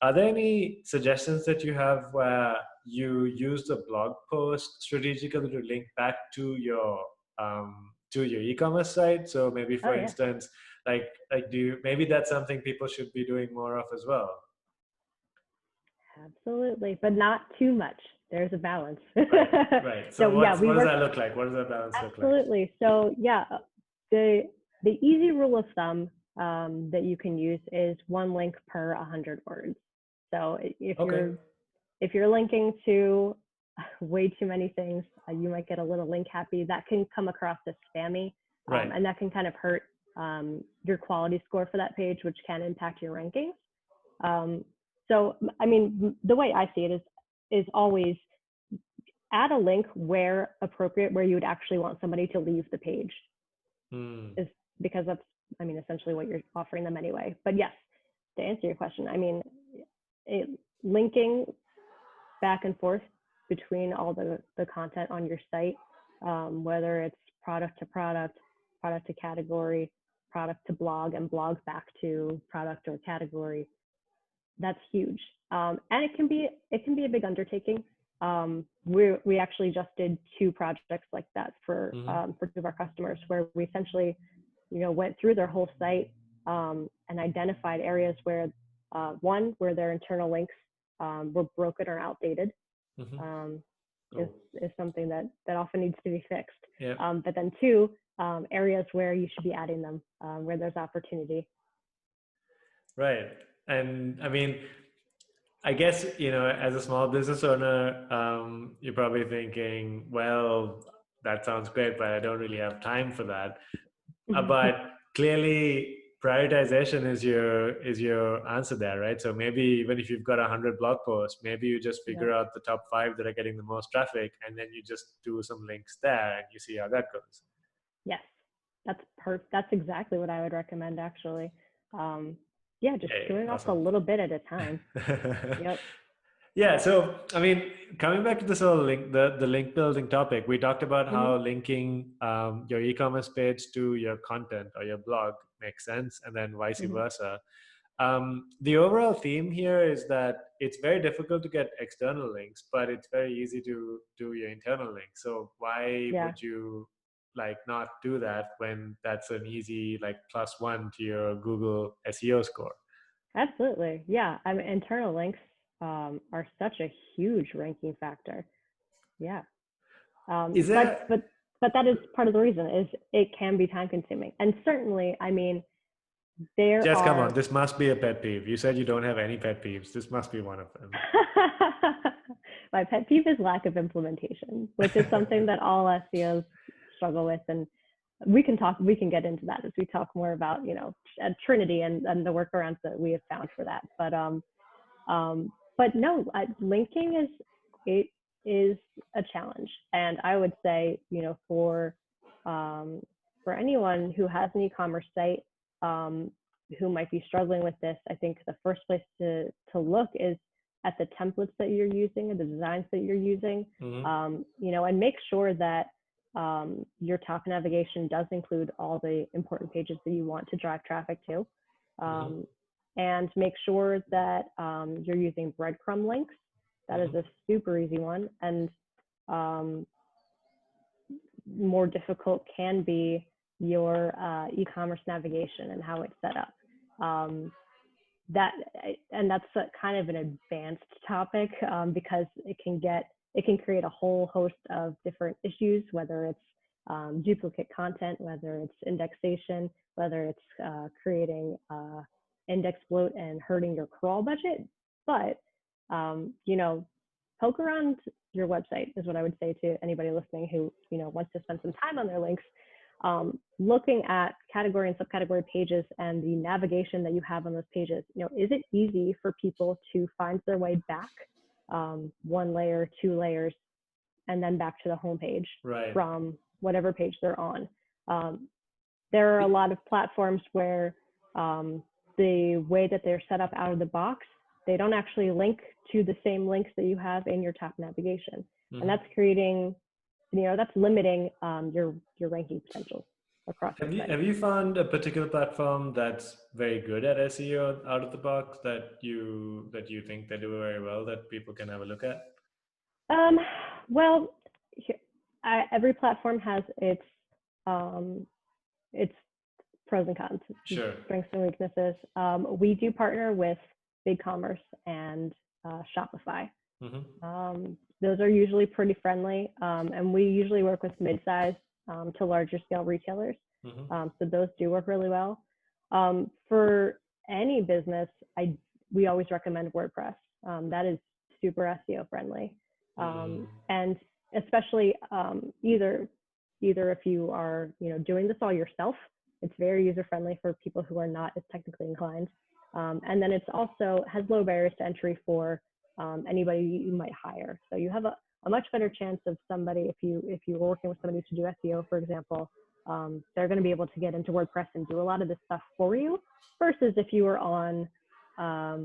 Are there any suggestions that you have where you use the blog post strategically to link back to your e-commerce site? So maybe, Oh for yeah, instance, maybe that's something people should be doing more of as well? absolutely, but not too much. There's a balance. Right. So So yeah, we what does work that look like? What does that balance look like? absolutely. So yeah, the easy rule of thumb that you can use is one link per 100 words. So Okay. if you're linking to way too many things, you might get a little link happy. That can come across as spammy, Right. and that can kind of hurt your quality score for that page, which can impact your rankings. So, I mean, the way I see it is always add a link where appropriate, where you would actually want somebody to leave the page, is because that's, I mean, essentially what you're offering them anyway. But yes, to answer your question, I mean, linking back and forth between all the content on your site, whether it's product to product, product to category, product to blog, and blog back to product or category, that's huge. And it can be a big undertaking. We actually just did 2 projects like that for 2 of our customers, where we essentially, went through their whole site and identified areas where where their internal links were broken or outdated. Is something that often needs to be fixed. Yeah. But then 2, areas where you should be adding them, where there's opportunity. Right. And I mean, I guess, as a small business owner, you're probably thinking, well, that sounds great, but I don't really have time for that. But clearly, prioritization is your answer there, right? So maybe even if you've got 100 blog posts, maybe you just figure out the top 5 that are getting the most traffic, and then you just do some links there, and you see how that goes. Yes, that's exactly what I would recommend, actually. Yeah, just doing off a little bit at a time. Yep. Yeah, so I mean, coming back to this whole the link building topic, we talked about how linking your e-commerce page to your content or your blog makes sense, and then vice versa. The overall theme here is that it's very difficult to get external links, but it's very easy to do your internal links. So why would you not do that when that's an easy +1 to your Google SEO score? Absolutely. Yeah. I mean, internal links are such a huge ranking factor. Yeah. Is that... but that is part of the reason, is it can be time consuming. And certainly, I mean, Jess, come on, this must be a pet peeve. You said you don't have any pet peeves. This must be one of them. My pet peeve is lack of implementation, which is something that all SEOs struggle with. And we can get into that as we talk more about, Trinity and the workarounds that we have found for that. But no, linking is a challenge. And I would say, for anyone who has an e-commerce site, who might be struggling with this, I think the first place to look is at the templates that you're using and the designs that you're using, and make sure that your top navigation does include all the important pages that you want to drive traffic to, and make sure that you're using breadcrumb links. That is a super easy one, and more difficult can be your e-commerce navigation and how it's set up. That's kind of an advanced topic, because it can create a whole host of different issues, whether it's duplicate content, whether it's indexation, whether it's creating index bloat and hurting your crawl budget. But poke around your website is what I would say to anybody listening who wants to spend some time on their links. Looking at category and subcategory pages and the navigation that you have on those pages, is it easy for people to find their way back 1 layer, 2 layers, and then back to the home page from whatever page they're on? There are a lot of platforms where the way that they're set up out of the box, they don't actually link to the same links that you have in your top navigation. And that's creating, that's limiting your ranking potential across Have the you site. have you found a particular platform that's very good at SEO out of the box that you think they do very well that people can have a look at? Um, well, every platform has its pros and cons, Sure. strengths and weaknesses. We do partner with BigCommerce and Shopify. Those are usually pretty friendly, and we usually work with mid-size to larger scale retailers. So those do work really well. For any business, we always recommend WordPress. That is super SEO friendly, and especially either if you are doing this all yourself, it's very user friendly for people who are not as technically inclined, and then it's also has low barriers to entry for anybody you might hire. So you have a much better chance of somebody, if you were working with somebody to do SEO, for example, they're going to be able to get into WordPress and do a lot of this stuff for you, versus if you were on, I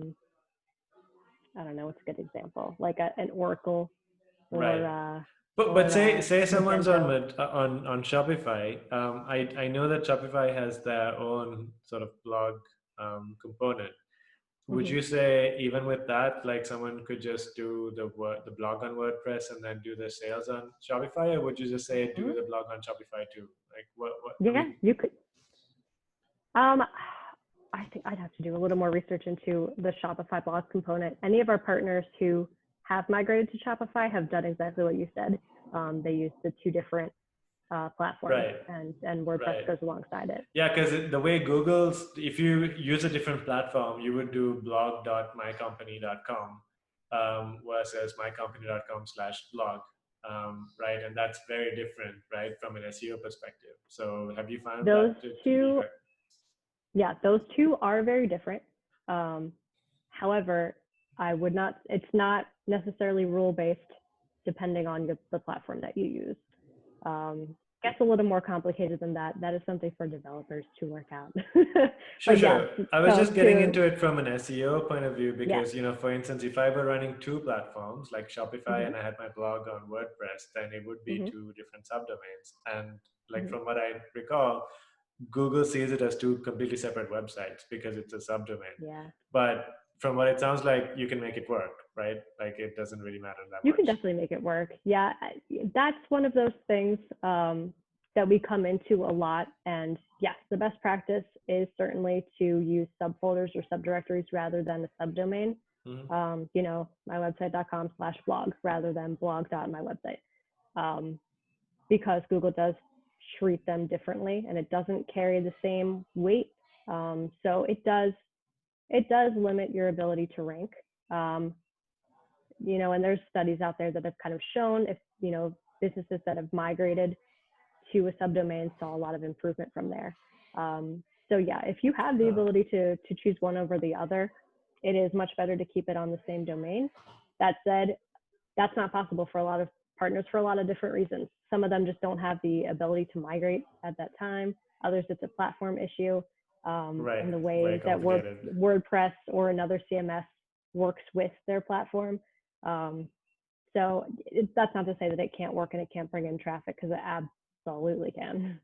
don't know, what's a good example, like an Oracle or Right. But say someone's Magento. on Shopify. I know that Shopify has their own sort of blog component. Would you say even with that, like someone could just do the blog on WordPress and then do the sales on Shopify, or would you just say do the blog on Shopify too? Like what I Yeah, mean, you could. I think I'd have to do a little more research into the Shopify blog component. Any of our partners who have migrated to Shopify have done exactly what you said. They use the two different platforms, right, and WordPress right. goes alongside it. Yeah, because the way Google's, if you use a different platform, you would do blog.mycompany.com versus mycompany.com/blog, right? And that's very different, right, from an SEO perspective. So have you found Those that to be two, very, yeah, those two are very different. However, it's not necessarily rule based depending on the platform that you use. Gets a little more complicated than that. That is something for developers to work out. Sure, But yeah, sure. I was so just getting into it from an SEO point of view yeah. because, for instance, if I were running two platforms like Shopify Mm-hmm, and I had my blog on WordPress, then it would be mm-hmm, two different subdomains. And like mm-hmm. from what I recall, Google sees it as two completely separate websites because it's a subdomain. Yeah. But from what it sounds like, you can make it work, right? Like it doesn't really matter that You can much. definitely make it work. Yeah, that's one of those things that we come into a lot. And yes, the best practice is certainly to use subfolders or subdirectories rather than a subdomain. Mywebsite.com/blog rather than blog.mywebsite, because Google does treat them differently and it doesn't carry the same weight. So it does limit your ability to rank. And there's studies out there that have kind of shown if, businesses that have migrated to a subdomain saw a lot of improvement from there. So yeah, if you have the ability to choose one over the other, it is much better to keep it on the same domain. That said, that's not possible for a lot of partners for a lot of different reasons. Some of them just don't have the ability to migrate at that time. Others, it's a platform issue, Right. and the Very way that complicated. WordPress or another CMS works with their platform. So that's not to say that it can't work and it can't bring in traffic, because it absolutely can.